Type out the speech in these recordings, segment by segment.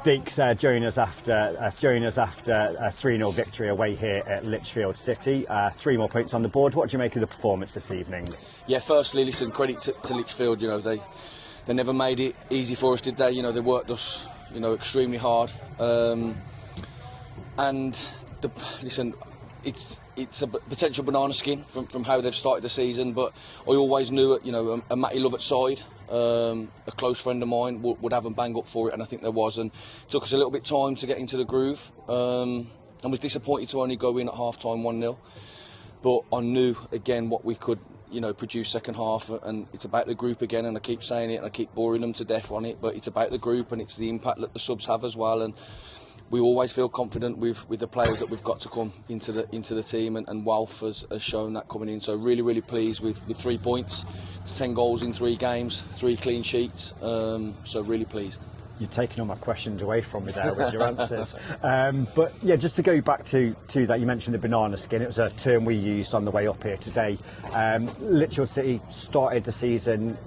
Deeks join us after a 3-0 victory away here at Lichfield City. 3 more points on the board. What do you make of the performance this evening? Yeah, firstly, listen, credit to Lichfield. You know, they never made it easy for us, did they? You know, they worked us, you know, extremely hard. Listen, it's a potential banana skin from how they've started the season, but I always knew, you know, a Matty Lovett side, a close friend of mine, would have them bang up for it, and I think there was, and it took us a little bit of time to get into the groove, and was disappointed to only go in at half-time 1-0, but I knew again what we could, you know, produce second half, and it's about the group again, and I keep saying it and I keep boring them to death on it, but it's about the group and it's the impact that the subs have as well, and we always feel confident with the players that we've got to come into the team, and Walf has shown that coming in. So really pleased with 3 points. It's 10 goals in 3 games, 3 clean sheets. So really pleased. You're taking all my questions away from me there with your answers. But yeah, just to go back to that, you mentioned the banana skin. It was a term we used on the way up here today. Lichfield City started the season,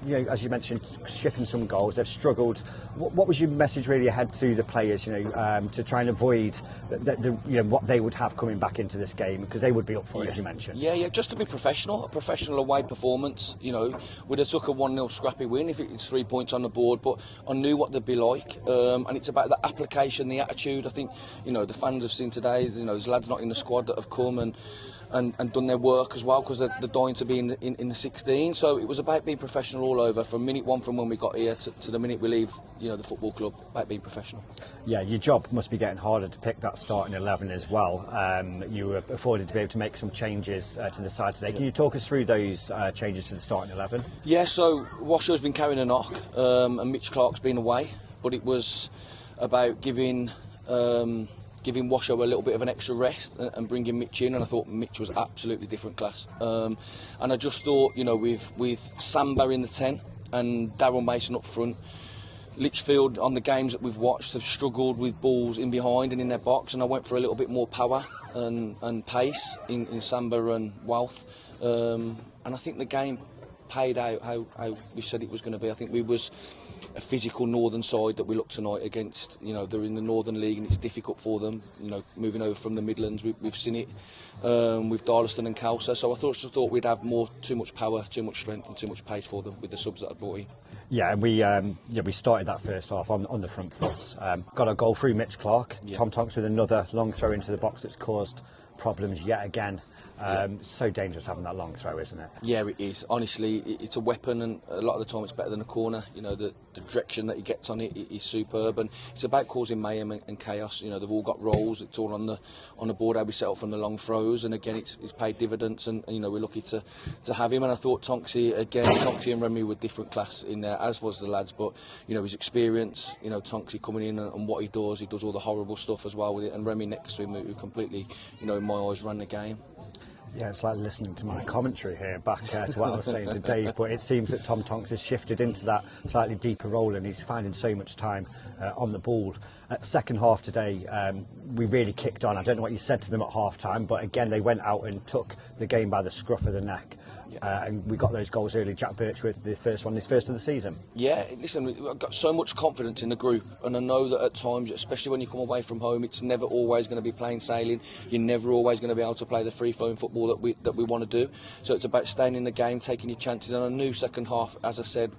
you know, as you mentioned, shipping some goals. They've struggled. What was your message really ahead to the players, you know, to try and avoid you know, what they would have coming back into this game, because they would be up for it, as you mentioned? Yeah, just to be professional, a professional away performance. You know, we'd have took a 1-0 scrappy win if it's 3 points on the board, but I knew what they'd be like, and it's about the application, the attitude. I think, you know, the fans have seen today, you know, there's lads not in the squad that have come and done their work as well, because they're dying to be in the 16. So it was about being professional all over, from minute one from when we got here to the minute we leave, you know, the football club, about being professional. Yeah, your job must be getting harder to pick that starting 11 as well. You were afforded to be able to make some changes to the side today. Can you talk us through those changes to the starting 11? Yeah, so Washo's been carrying a knock, and Mitch Clark's been away, but it was about giving Washo a little bit of an extra rest and bringing Mitch in, and I thought Mitch was absolutely different class. And I just thought, you know, with Samba in the 10 and Daryl Mason up front, Lichfield, on the games that we've watched, have struggled with balls in behind and in their box, and I went for a little bit more power and pace in Samba and Walf. And I think the game played out how we said it was going to be. I think we was a physical northern side that we look tonight against. You know, they're in the Northern League and it's difficult for them, you know, moving over from the Midlands. We've seen it with Darlaston and Kelso, so I thought we'd have too much power, too much strength and too much pace for them with the subs that I brought in. Yeah, and we started that first half on the front foot. Got a goal through Mitch Clark. Yeah. Tom Tonks with another long throw into the box that's caused problems yet again. So dangerous having that long throw, isn't it? Yeah, it is. Honestly, it's a weapon, and a lot of the time it's better than a corner. You know, the direction that he gets on it is superb, and it's about causing mayhem and chaos. You know, they've all got roles. It's all on the board how we set up from the long throws, and again, it's paid dividends, and you know, we're lucky to have him. And I thought Tonksy and Remy were different class in there, as was the lads. But you know, his experience, you know, Tonksy coming in and what he does all the horrible stuff as well with it, and Remy next to him, who completely, you know, in my eyes, ran the game. Yeah, it's like listening to my commentary here back to what I was saying to Dave, but it seems that Tom Tonks has shifted into that slightly deeper role, and he's finding so much time on the ball. Second half today, we really kicked on. I don't know what you said to them at half time, but again, they went out and took the game by the scruff of the neck. And we got those goals early. Jack Birchworth, the first one, his first of the season. Yeah, listen, I've got so much confidence in the group, and I know that at times, especially when you come away from home, it's never always going to be plain sailing. You're never always going to be able to play the free-flowing football that we want to do. So it's about staying in the game, taking your chances. And I knew second half, as I said,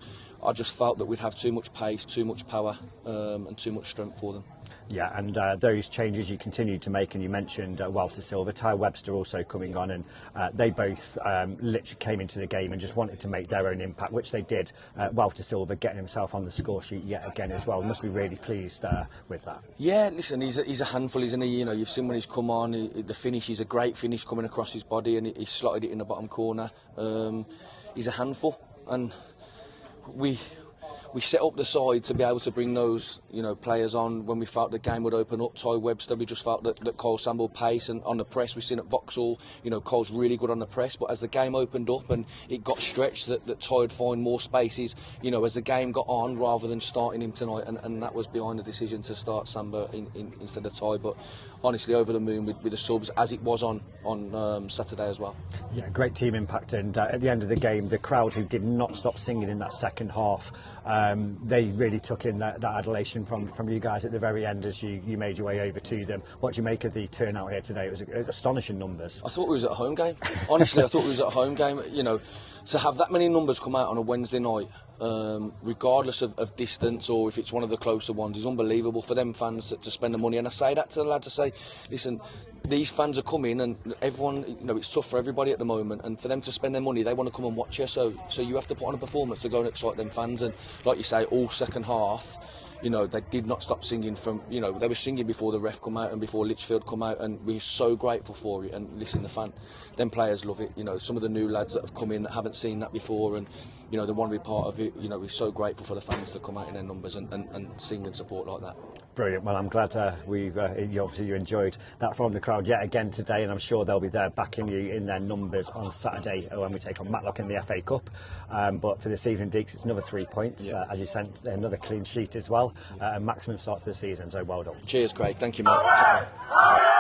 I just felt that we'd have too much pace, too much power, and too much strength for them. Yeah, and those changes you continued to make, and you mentioned Walter Silva, Ty Webster also coming on, and they both literally came into the game and just wanted to make their own impact, which they did. Walter Silva getting himself on the score sheet yet again as well. Must be really pleased with that. Yeah, listen, he's a handful, isn't he? You know, you've seen when he's come on, the finish, he's a great finish coming across his body, and he slotted it in the bottom corner. He's a handful, and we set up the side to be able to bring those, you know, players on when we felt the game would open up. Ty Webster, we just felt that Kyle Samble pace, and on the press we've seen at Vauxhall, you know, Kyle's really good on the press, but as the game opened up and it got stretched, that Ty would find more spaces, you know, as the game got on, rather than starting him tonight, and that was behind the decision to start Samba instead of Ty. But honestly, over the moon with the subs, as it was on Saturday as well. Yeah, great team impact, and at the end of the game, the crowd, who did not stop singing in that second half, They really took in that adulation from you guys at the very end as you made your way over to them. What do you make of the turnout here today? It was astonishing numbers. I thought we was at a home game. Honestly, I thought we was at a home game. You know, to have that many numbers come out on a Wednesday night, regardless of distance or if it's one of the closer ones, is unbelievable for them fans to spend the money. And I say that to the lads, I say, listen, these fans are coming, and everyone, you know, it's tough for everybody at the moment, and for them to spend their money, they want to come and watch you, so you have to put on a performance to go and excite them fans. And like you say, all second half, you know, they did not stop singing from, you know, they were singing before the ref come out and before Lichfield come out, and we're so grateful for it. And listen, them players love it. You know, some of the new lads that have come in that haven't seen that before, and, you know, they want to be part of it. You know, we're so grateful for the fans to come out in their numbers and sing and support like that. Brilliant. Well, I'm glad you enjoyed that from the crowd yet again today, and I'm sure they'll be there backing you in their numbers on Saturday when we take on Matlock in the FA Cup. But for this evening, Deeks, it's another 3 points, as you sent another clean sheet as well, and maximum start to the season, so well done. Cheers, Craig. Thank you, mate.